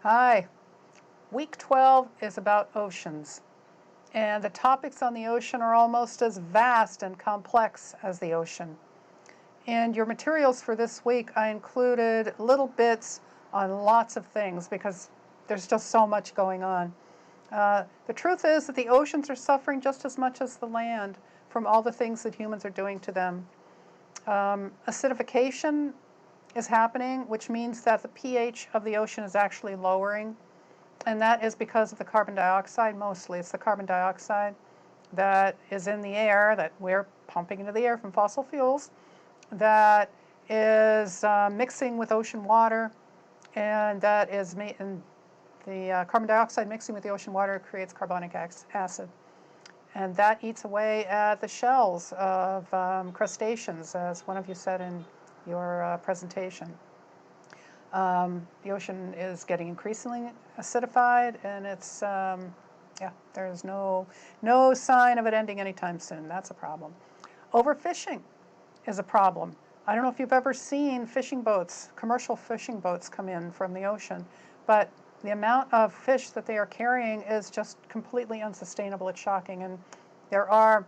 Hi. Week 12 is about oceans, and the topics on the ocean are almost as vast and complex as the ocean. In your materials for this week, I included little bits on lots of things because there's just so much going on. The truth is that the oceans are suffering just as much as the land from all the things that humans are doing to them. Acidification is happening, which means that the pH of the ocean is actually lowering. And that is because of the carbon dioxide mostly. It's the carbon dioxide that is in the air that we're pumping into the air from fossil fuels that is mixing with ocean water, and that is the carbon dioxide mixing with the ocean water creates carbonic acid. And that eats away at the shells of crustaceans, as one of you said in your presentation. The ocean is getting increasingly acidified, and it's there's no sign of it ending anytime soon. That's a problem. Overfishing is a problem. I don't know if you've ever seen fishing boats, commercial fishing boats come in from the ocean, but the amount of fish that they are carrying is just completely unsustainable. It's shocking, and there are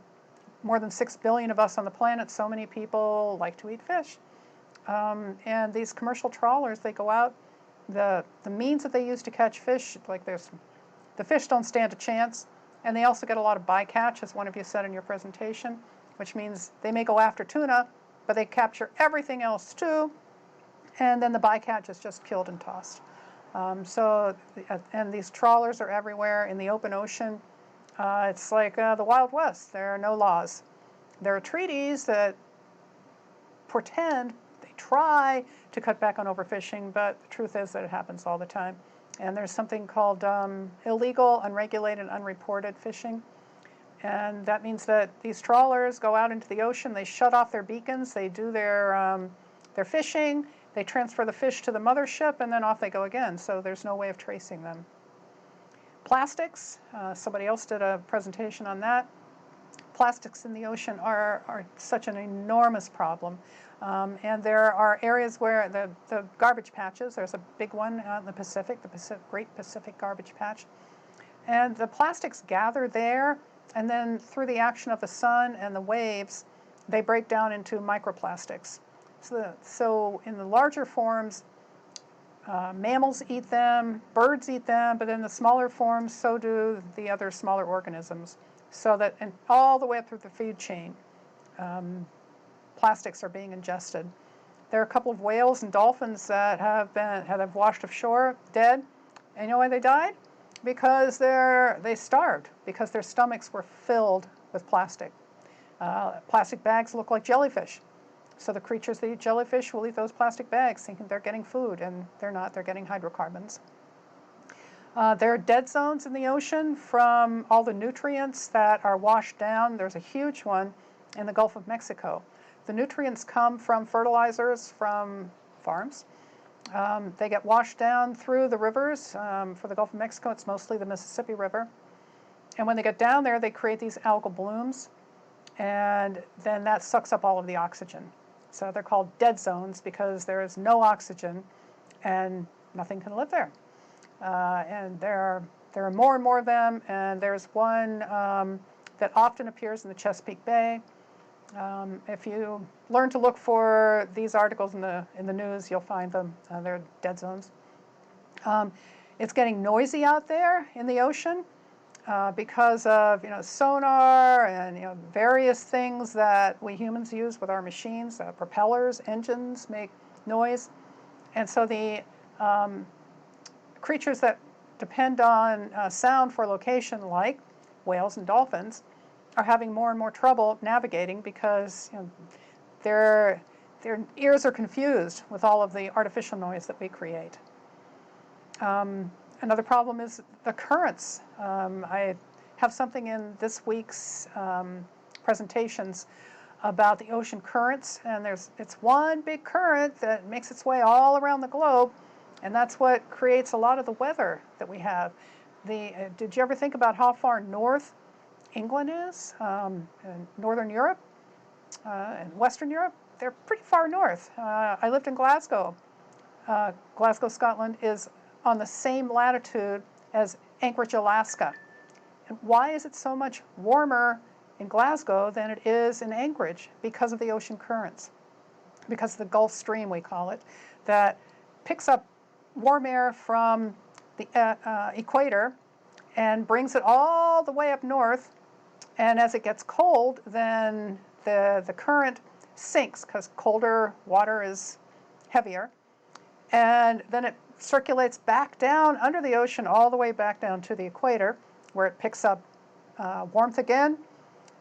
more than 6 billion of us on the planet. So many people like to eat fish. And these commercial trawlers, they go out, the means that they use to catch fish, the fish don't stand a chance, and they also get a lot of bycatch, as one of you said in your presentation, which means they may go after tuna, but they capture everything else too, and then the bycatch is just killed and tossed. And these trawlers are everywhere in the open ocean. It's like the Wild West. There are no laws. There are treaties that try to cut back on overfishing, but the truth is that it happens all the time. And there's something called illegal, unregulated, unreported fishing. And that means that these trawlers go out into the ocean, they shut off their beacons, they do their fishing, they transfer the fish to the mothership, and then off they go again. So there's no way of tracing them. Plastics, somebody else did a presentation on that. Plastics in the ocean are such an enormous problem. And there are areas where the garbage patches, there's a big one out in the Pacific, Great Pacific Garbage Patch. And the plastics gather there, and then through the action of the sun and the waves, they break down into microplastics. So in the larger forms, mammals eat them, birds eat them, but in the smaller forms, so do the other smaller organisms. So that and all the way up through the food chain, plastics are being ingested. There are a couple of whales and dolphins that have washed ashore dead. And you know why they died? Because they starved, because their stomachs were filled with plastic. Plastic bags look like jellyfish. So the creatures that eat jellyfish will eat those plastic bags thinking they're getting food, and they're not. They're getting hydrocarbons. There are dead zones in the ocean from all the nutrients that are washed down. There's a huge one in the Gulf of Mexico. The nutrients come from fertilizers from farms. They get washed down through the rivers. For the Gulf of Mexico, it's mostly the Mississippi River. And when they get down there, they create these algal blooms, and then that sucks up all of the oxygen. So they're called dead zones because there is no oxygen and nothing can live there. And there are more and more of them, and there's one that often appears in the Chesapeake Bay. If you learn to look for these articles in the news, you'll find them. They're dead zones. It's getting noisy out there in the ocean because of sonar and various things that we humans use with our machines. Propellers, engines make noise, and so the creatures that depend on sound for location, like whales and dolphins, are having more and more trouble navigating because their ears are confused with all of the artificial noise that we create. Another problem is the currents. I have something in this week's presentations about the ocean currents, and it's one big current that makes its way all around the globe. And that's what creates a lot of the weather that we have. Did you ever think about how far north England is? And Northern Europe and Western Europe? They're pretty far north. I lived in Glasgow. Glasgow, Scotland is on the same latitude as Anchorage, Alaska. And why is it so much warmer in Glasgow than it is in Anchorage? Because of the ocean currents, because of the Gulf Stream, we call it, that picks up warm air from the equator and brings it all the way up north. And as it gets cold, then the current sinks because colder water is heavier. And then it circulates back down under the ocean all the way back down to the equator, where it picks up warmth again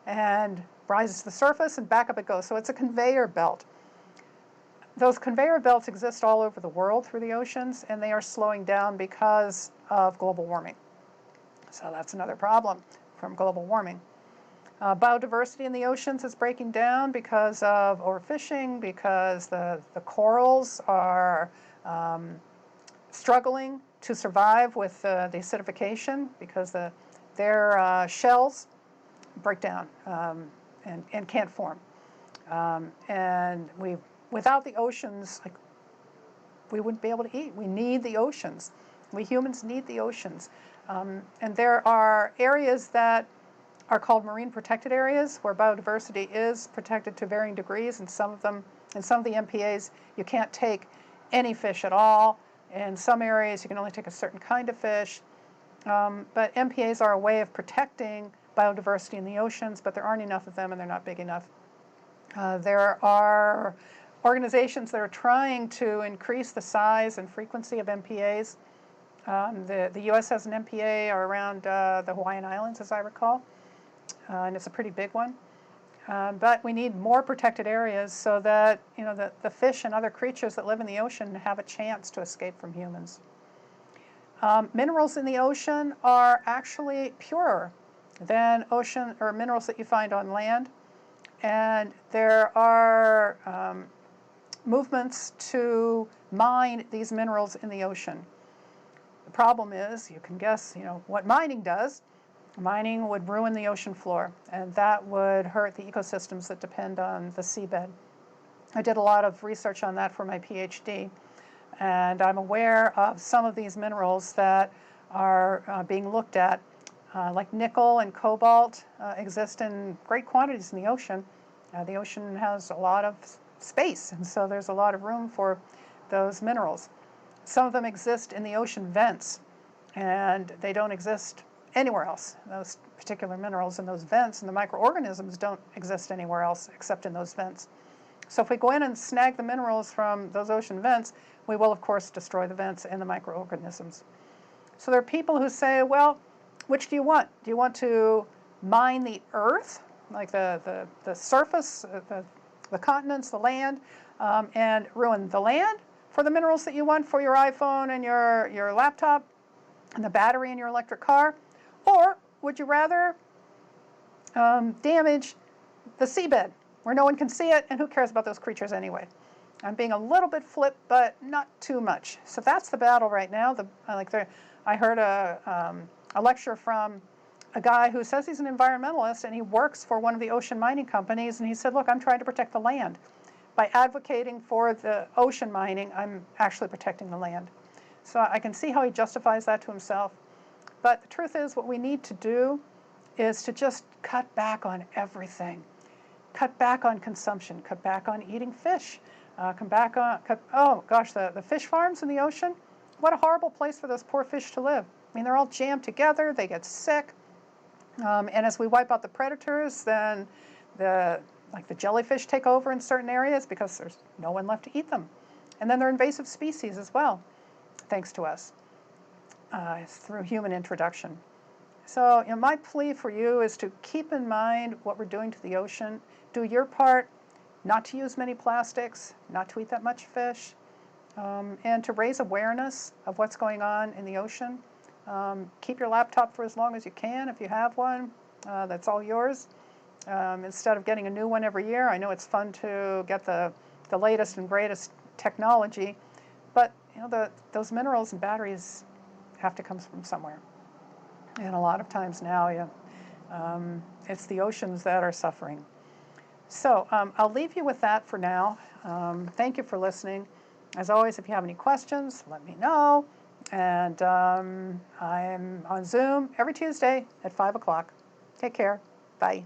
and rises to the surface and back up it goes. So it's a conveyor belt. Those conveyor belts exist all over the world through the oceans, and they are slowing down because of global warming. So that's another problem from global warming. Biodiversity in the oceans is breaking down because of overfishing, because the corals are struggling to survive with the acidification, because their shells break down and can't form. And without the oceans, we wouldn't be able to eat. We need the oceans. We humans need the oceans. And there are areas that are called marine protected areas where biodiversity is protected to varying degrees. And some of them, in some of the MPAs, you can't take any fish at all. In some areas, you can only take a certain kind of fish. But MPAs are a way of protecting biodiversity in the oceans, but there aren't enough of them and they're not big enough. There are organizations that are trying to increase the size and frequency of MPAs. The U.S. has an MPA around the Hawaiian Islands, as I recall, and it's a pretty big one. But we need more protected areas so that the fish and other creatures that live in the ocean have a chance to escape from humans. Minerals in the ocean are actually purer than ocean or minerals that you find on land, and there are movements to mine these minerals in the ocean. The problem is, you can guess, what mining does. Mining would ruin the ocean floor, and that would hurt the ecosystems that depend on the seabed. I did a lot of research on that for my PhD, and I'm aware of some of these minerals that are being looked at, like nickel and cobalt exist in great quantities in the ocean. The ocean has a lot of space, and so there's a lot of room for those minerals. Some of them exist in the ocean vents, and they don't exist anywhere else. Those particular minerals in those vents and the microorganisms don't exist anywhere else except in those vents. So if we go in and snag the minerals from those ocean vents, we will of course destroy the vents and the microorganisms. So there are people who say, well, which do you want? Do you want to mine the earth, like the surface, the continents, the land, and ruin the land for the minerals that you want for your iPhone and your laptop and the battery in your electric car? Or would you rather damage the seabed where no one can see it, and who cares about those creatures anyway? I'm being a little bit flip, but not too much. So that's the battle right now. I heard a lecture from a guy who says he's an environmentalist, and he works for one of the ocean mining companies, and he said, look, I'm trying to protect the land. By advocating for the ocean mining, I'm actually protecting the land. So I can see how he justifies that to himself. But the truth is, what we need to do is to just cut back on everything. Cut back on consumption, cut back on eating fish, the fish farms in the ocean, what a horrible place for those poor fish to live. I mean, they're all jammed together, they get sick, and as we wipe out the predators, then the jellyfish take over in certain areas because there's no one left to eat them. And then they're invasive species as well, thanks to us, through human introduction. So my plea for you is to keep in mind what we're doing to the ocean. Do your part not to use many plastics, not to eat that much fish, and to raise awareness of what's going on in the ocean. Keep your laptop for as long as you can if you have one. That's all yours. Instead of getting a new one every year. I know it's fun to get the latest and greatest technology, but those minerals and batteries have to come from somewhere. And a lot of times now, it's the oceans that are suffering. So I'll leave you with that for now. Thank you for listening. As always, if you have any questions, let me know. And I'm on Zoom every Tuesday at 5 o'clock. Take care. Bye.